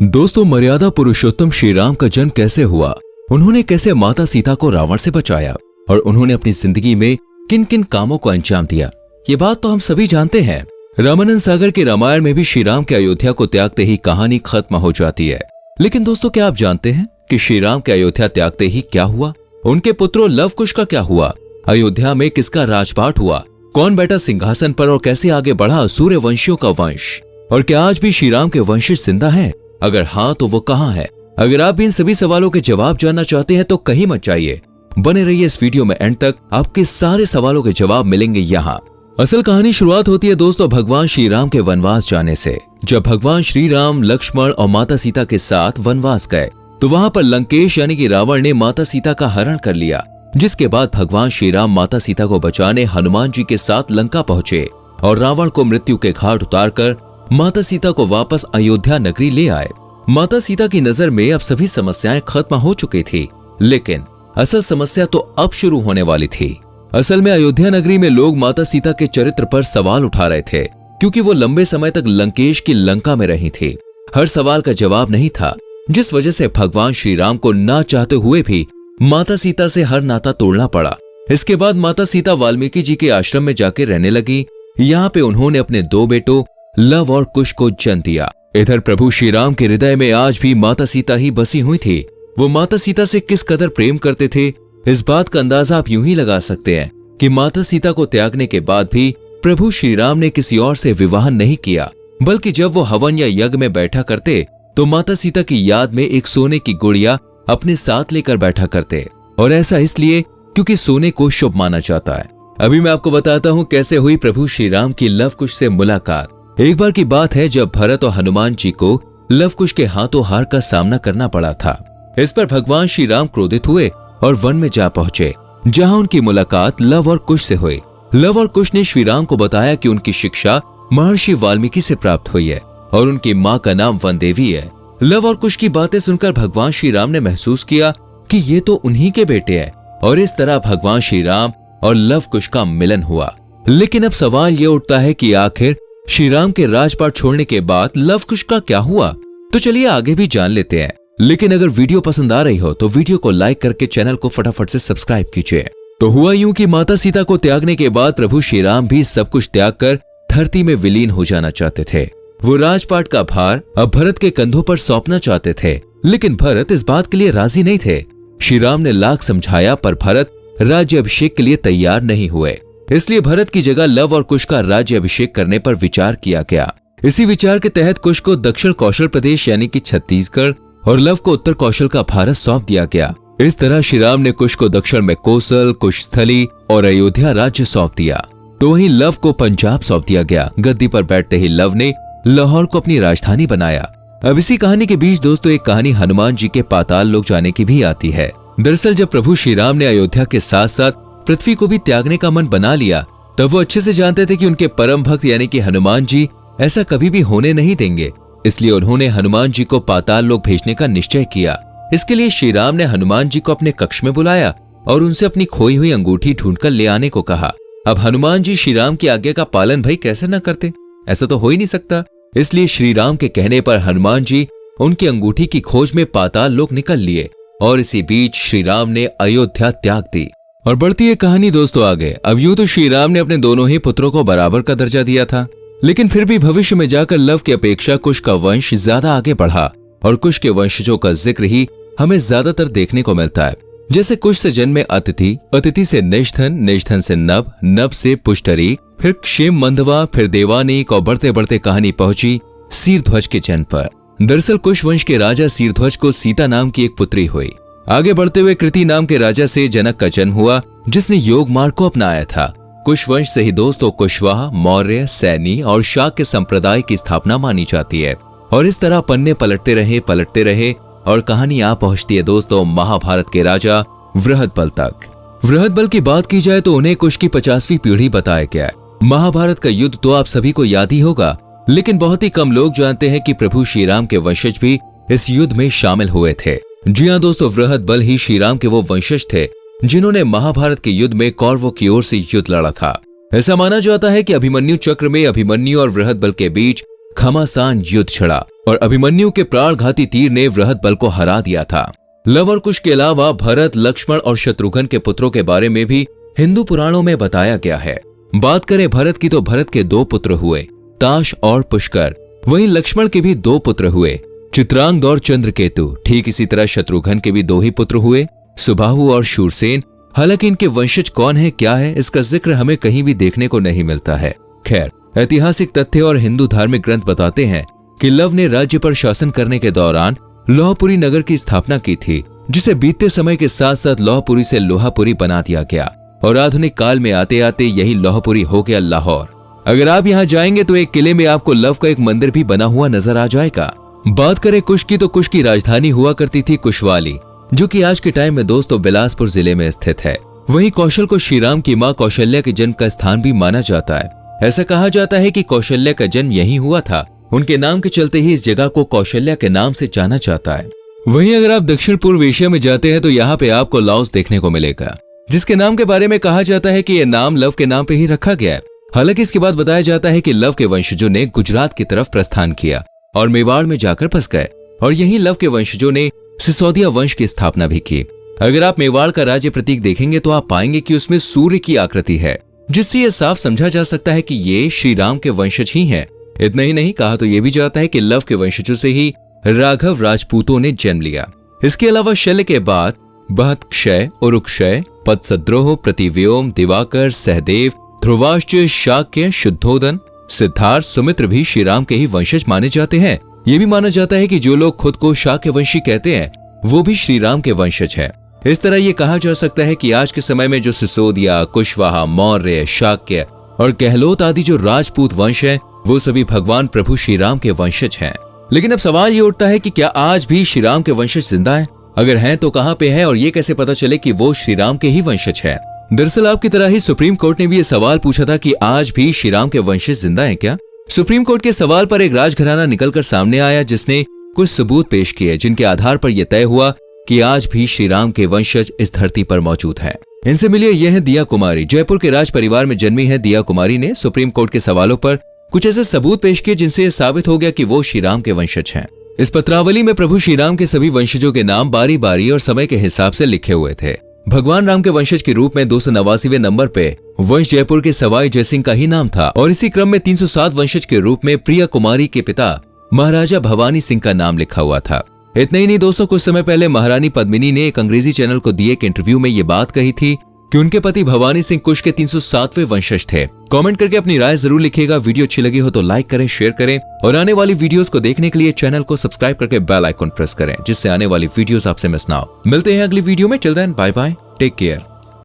दोस्तों, मर्यादा पुरुषोत्तम श्री राम का जन्म कैसे हुआ, उन्होंने कैसे माता सीता को रावण से बचाया और उन्होंने अपनी जिंदगी में किन किन कामों को अंजाम दिया, ये बात तो हम सभी जानते हैं। रामानंद सागर के रामायण में भी श्री राम के अयोध्या को त्यागते ही कहानी खत्म हो जाती है। लेकिन दोस्तों, क्या आप जानते हैं कि श्री राम के अयोध्या त्यागते ही क्या हुआ? उनके पुत्रों लव कुश का क्या हुआ? अयोध्या में किसका राजपाट हुआ? कौन बैठा सिंहासन पर और कैसे आगे बढ़ा सूर्य वंशियों का वंश? और क्या आज भी श्री राम के वंशज जिंदा हैं? अगर हाँ तो वो कहाँ है? अगर आप भी इन सभी सवालों के जवाब जानना चाहते हैं तो कहीं मत जाइए, बने रहिए इस वीडियो में एंड तक, आपके सारे सवालों के जवाब मिलेंगे यहाँ। असल कहानी शुरुआत होती है दोस्तों भगवान श्री राम के वनवास जाने से। जब भगवान श्री राम लक्ष्मण और माता सीता के साथ वनवास गए तो वहां पर लंकेश यानी कि रावण ने माता सीता का हरण कर लिया, जिसके बाद भगवान श्री राम माता सीता को बचाने हनुमान जी के साथ लंका पहुंचे और रावण को मृत्यु के घाट उतारकर माता सीता को वापस अयोध्या नगरी ले आए। माता सीता की नजर में अब सभी समस्याएं खत्म हो चुकी थी, लेकिन असल समस्या तो अब शुरू होने वाली थी। असल में अयोध्या नगरी में लोग माता सीता के चरित्र पर सवाल उठा रहे थे, क्योंकि वो लंबे समय तक लंकेश की लंका में रही थी। हर सवाल का जवाब नहीं था, जिस वजह से भगवान श्री राम को ना चाहते हुए भी माता सीता से हर नाता तोड़ना पड़ा। इसके बाद माता सीता वाल्मीकि जी के आश्रम में जाकर रहने लगी। यहाँ पे उन्होंने अपने दो बेटों लव और कुश को जन्म दिया। इधर प्रभु श्री राम के हृदय में आज भी माता सीता ही बसी हुई थी। वो माता सीता से किस कदर प्रेम करते थे, इस बात का अंदाजा आप यूं ही लगा सकते हैं कि माता सीता को त्यागने के बाद भी प्रभु श्री राम ने किसी और से विवाह नहीं किया, बल्कि जब वो हवन या यज्ञ में बैठा करते तो माता सीता की याद में एक सोने की गुड़िया अपने साथ लेकर बैठा करते, और ऐसा इसलिए क्योंकि सोने को शुभ माना जाता है। अभी मैं आपको बताता हूँ कैसे हुई प्रभु श्री राम की लव कुश से मुलाकात। एक बार की बात है जब भरत और हनुमान जी को लव कुश के हाथों हार का सामना करना पड़ा था। इस पर भगवान श्री राम क्रोधित हुए और वन में जा पहुंचे, जहां उनकी मुलाकात लव और कुश से हुई। लव और कुश ने श्री राम को बताया कि उनकी शिक्षा महर्षि वाल्मीकि से प्राप्त हुई है और उनकी माँ का नाम वन देवी है। लव और कुश की बातें सुनकर भगवान श्री राम ने महसूस किया कि ये तो उन्हीं के बेटे हैं, और इस तरह भगवान श्री राम और लव कुश का मिलन हुआ। लेकिन अब सवाल ये उठता है कि आखिर श्री राम के राजपाट छोड़ने के बाद लव कुश का क्या हुआ? तो चलिए आगे भी जान लेते हैं। लेकिन अगर वीडियो पसंद आ रही हो तो वीडियो को लाइक करके चैनल को फटाफट से सब्सक्राइब कीजिए। तो हुआ यूं कि माता सीता को त्यागने के बाद प्रभु श्री राम भी सब कुछ त्याग कर धरती में विलीन हो जाना चाहते थे। वो राजपाट का भार अब भरत के कंधों पर सौंपना चाहते थे, लेकिन भरत इस बात के लिए राजी नहीं थे। श्री राम ने लाख समझाया पर भरत राज्य अभिषेक के लिए तैयार नहीं हुए। इसलिए भरत की जगह लव और कुश का राज्य अभिषेक करने पर विचार किया गया। इसी विचार के तहत कुश को दक्षिण कौशल प्रदेश यानी कि छत्तीसगढ़ और लव को उत्तर कौशल का भारत सौंप दिया गया। इस तरह श्री राम ने कुश को दक्षिण में कोसल, कुशस्थली और अयोध्या राज्य सौंप दिया, तो वहीं लव को पंजाब सौंप दिया गया। गद्दी पर बैठते ही लव ने लाहौर को अपनी राजधानी बनाया। अब इसी कहानी के बीच दोस्तों एक कहानी हनुमान जी के पाताल लोक जाने की भी आती है। दरअसल जब प्रभु श्री राम ने अयोध्या के साथ साथ पृथ्वी को भी त्यागने का मन बना लिया, तब वो अच्छे से जानते थे कि उनके परम भक्त यानी कि हनुमान जी ऐसा कभी भी होने नहीं देंगे। इसलिए उन्होंने हनुमान जी को पाताल लोक भेजने का निश्चय किया। इसके लिए श्री राम ने हनुमान जी को अपने कक्ष में बुलाया और उनसे अपनी खोई हुई अंगूठी ढूंढकर ले आने को कहा। अब हनुमान जी श्री राम की आज्ञा का पालन भाई कैसे न करते, ऐसा तो हो ही नहीं सकता। इसलिए श्री राम के कहने पर हनुमान जी उनकी अंगूठी की खोज में पाताल लोक निकल लिए और इसी बीच श्री राम ने अयोध्या त्याग दी। और बढ़ती है कहानी दोस्तों आगे। अब यूं तो श्री राम ने अपने दोनों ही पुत्रों को बराबर का दर्जा दिया था, लेकिन फिर भी भविष्य में जाकर लव की अपेक्षा कुश का वंश ज्यादा आगे बढ़ा और कुश के वंशजों का जिक्र ही हमें ज्यादातर देखने को मिलता है। जैसे कुश से जन्मे अतिथि, अतिथि से निष्धन, निष्धन से नभ, नभ से पुष्टरीक, फिर क्षेम मंधवा, फिर देवानीक और बढ़ते बढ़ते कहानी पहुंची सीरध्वज के जन्म पर। दरअसल कुश वंश के राजा सीरध्वज को सीता नाम की एक पुत्री हुई। आगे बढ़ते हुए कृति नाम के राजा से जनक का जन्म हुआ, जिसने योग मार्ग को अपनाया था। कुश वंश से ही दोस्तों कुशवाहा, मौर्य, सैनी और शाक्य संप्रदाय की स्थापना मानी जाती है। और इस तरह पन्ने पलटते रहे और कहानी आ पहुंचती है दोस्तों महाभारत के राजा वृहदबल तक। वृहदबल की बात की जाए तो उन्हें कुश की 50वीं पीढ़ी बताया गया है। महाभारत का युद्ध तो आप सभी को याद ही होगा, लेकिन बहुत ही कम लोग जानते हैं कि प्रभु श्री राम के वंशज भी इस युद्ध में शामिल हुए थे। जी हाँ दोस्तों, वृहदबल ही श्री राम के वो वंशज थे जिन्होंने महाभारत के युद्ध में कौरवों की ओर से युद्ध लड़ा था। ऐसा माना जाता है कि अभिमन्यु चक्र में अभिमन्यु और वृहदबल के बीच घमासान युद्ध छिड़ा और अभिमन्यु के प्राणघाती तीर ने वृहद बल को हरा दिया था। लव और कुश के अलावा भरत, लक्ष्मण और शत्रुघ्न के पुत्रों के बारे में भी हिंदू पुराणों में बताया गया है। बात करें भरत की तो भरत के 2 पुत्र हुए, ताश और पुष्कर। वहीं लक्ष्मण के भी 2 पुत्र हुए, चित्रांगद और चंद्रकेतु। ठीक इसी तरह शत्रुघ्न के भी 2 ही पुत्र हुए, सुबाहु और शूरसेन। हालांकि इनके वंशज कौन है, क्या है, इसका जिक्र हमें कहीं भी देखने को नहीं मिलता है। खैर, ऐतिहासिक तथ्य और हिंदू धार्मिक ग्रंथ बताते हैं कि लव ने राज्य पर शासन करने के दौरान लोहपुरी नगर की स्थापना की थी, जिसे बीतते समय के साथ साथ लोहपुरी से लोहापुरी बना दिया गया और आधुनिक काल में आते आते यही लोहपुरी हो गया लाहौर। अगर आप यहाँ जाएंगे तो एक किले में आपको लव का एक मंदिर भी बना हुआ नजर आ जाएगा। बात करें कुश की तो कुश की राजधानी हुआ करती थी कुशवाली, जो कि आज के टाइम में दोस्तों बिलासपुर जिले में स्थित है। वहीं कौशल को श्रीराम की मां कौशल्या के जन्म का स्थान भी माना जाता है। ऐसा कहा जाता है कि कौशल्या का जन्म यहीं हुआ था। उनके नाम के चलते ही इस जगह को कौशल्या के नाम से जाना जाता है। वहीं अगर आप दक्षिण पूर्व एशिया में जाते हैं तो यहाँ पे आपको लाओस देखने को मिलेगा, जिसके नाम के बारे में कहा जाता है कि यह नाम लव के नाम पे ही रखा गया है। हालांकि इसके बाद बताया जाता है कि लव के वंशजों ने गुजरात की तरफ प्रस्थान किया और मेवाड़ में जाकर फंस गए और यहीं लव के वंशजों ने सिसोदिया वंश की स्थापना भी की। अगर आप मेवाड़ का राज्य प्रतीक देखेंगे तो आप पाएंगे कि उसमें सूर्य की आकृति है, जिससे यह साफ समझा जा सकता है कि ये श्री राम के वंशज ही हैं। इतना ही नहीं, कहा तो यह भी जाता है कि लव के वंशजों से ही राघव राजपूतों ने जन्म लिया। इसके अलावा शल्य के बाद बहतक्षय, उरुक्षय, पदसद्रोह, प्रतिव्योम, दिवाकर, सहदेव, ध्रुवाश्च, शाक्य, शुद्धोदन, सिद्धार्थ, सुमित्र भी श्री राम के ही वंशज माने जाते हैं। ये भी माना जाता है कि जो लोग खुद को शाक्य वंशी कहते हैं वो भी श्री राम के वंशज है। इस तरह ये कहा जा सकता है कि आज के समय में जो सिसोदिया, कुशवाहा, मौर्य, शाक्य और गहलोत आदि जो राजपूत वंश है वो सभी भगवान प्रभु श्री राम के वंशज हैं। लेकिन अब सवाल ये उठता है कि क्या आज भी श्री राम के वंशज जिंदा हैं? अगर हैं तो कहां पे हैं और ये कैसे पता चले कि वो श्री राम के ही वंशज है? दरअसल आपकी तरह ही सुप्रीम कोर्ट ने भी ये सवाल पूछा था कि आज भी श्री राम के वंशज जिंदा हैं क्या? सुप्रीम कोर्ट के सवाल पर एक राजघराना निकलकर सामने आया, जिसने कुछ सबूत पेश किए, जिनके आधार पर यह तय हुआ कि आज भी श्री राम के वंशज इस धरती पर मौजूद हैं। इनसे मिलिए यह है दिया कुमारी। जयपुर के राज परिवार में जन्मी है दिया कुमारी ने सुप्रीम कोर्ट के सवालों पर कुछ ऐसे सबूत पेश किए जिनसे यह साबित हो गया कि वो श्री राम के वंशज हैं। इस पत्रावली में प्रभु श्री राम के सभी वंशजों के नाम बारी बारी और समय के हिसाब से लिखे हुए थे। भगवान राम के वंशज के रूप में 289वें नंबर पे वंश जयपुर के सवाई जयसिंह का ही नाम था और इसी क्रम में 307 वंशज के रूप में प्रिया कुमारी के पिता महाराजा भवानी सिंह का नाम लिखा हुआ था। इतना ही नहीं दोस्तों, कुछ समय पहले महारानी पद्मिनी ने एक अंग्रेजी चैनल को दिए एक इंटरव्यू में ये बात कही थी कि उनके पति भवानी सिंह कुश के 307वें वंशज थे। कमेंट करके अपनी राय जरूर लिखिएगा। वीडियो अच्छी लगी हो तो लाइक करें, शेयर करें और आने वाली वीडियोस को देखने के लिए चैनल को सब्सक्राइब करके बेल आइकन प्रेस करें, जिससे आने वाली वीडियोस आपसे मिस ना हो। मिलते हैं अगली वीडियो में। Till then bye bye, take care.